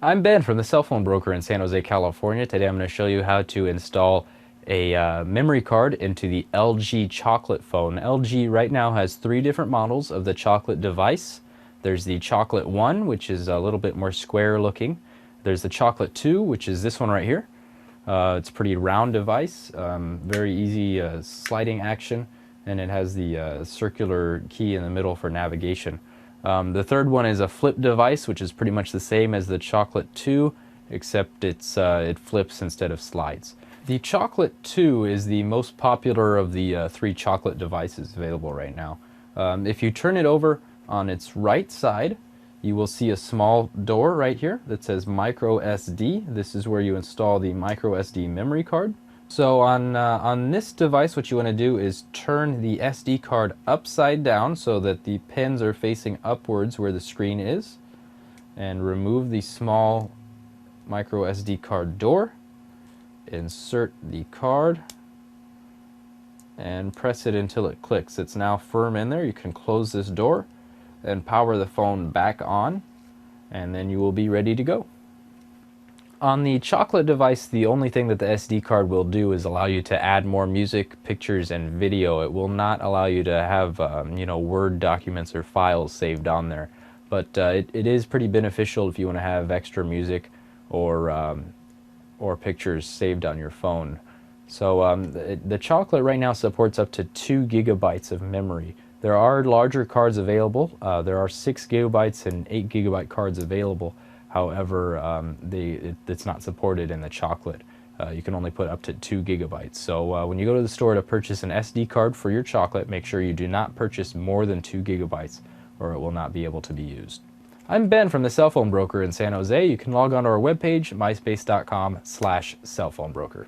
I'm Ben from the cell phone broker in San Jose, California. Today I'm going to show you how to install a memory card into the LG Chocolate phone. LG right now has three different models of the Chocolate device. There's the Chocolate 1, which is a little bit more square looking. There's the Chocolate 2, which is this one right here. It's a pretty round device, very easy sliding action, and it has the circular key in the middle for navigation. The third one is a flip device, which is pretty much the same as the Chocolate 2, except it flips instead of slides. The Chocolate 2 is the most popular of the three chocolate devices available right now. If you turn it over on its right side, you will see a small door right here that says micro SD. This is where you install the micro SD memory card. So on this device, what you want to do is turn the SD card upside down so that the pins are facing upwards where the screen is, and remove the small micro SD card door. Insert the card and press it until it clicks. It's now firm in there. You can close this door and power the phone back on, and then you will be ready to go. On the Chocolate device, the only thing that the SD card will do is allow you to add more music, pictures, and video. It will not allow you to have Word documents or files saved on there. But it is pretty beneficial if you want to have extra music or pictures saved on your phone. So the Chocolate right now supports up to 2 gigabytes of memory. There are larger cards available. There are 6 gigabytes and 8 gigabyte cards available. However, it's not supported in the Chocolate. You can only put up to 2 gigabytes. So when you go to the store to purchase an SD card for your Chocolate, make sure you do not purchase more than 2 gigabytes or it will not be able to be used. I'm Ben from the cell phone broker in San Jose. You can log on to our webpage, myspace.com/cellphonebroker.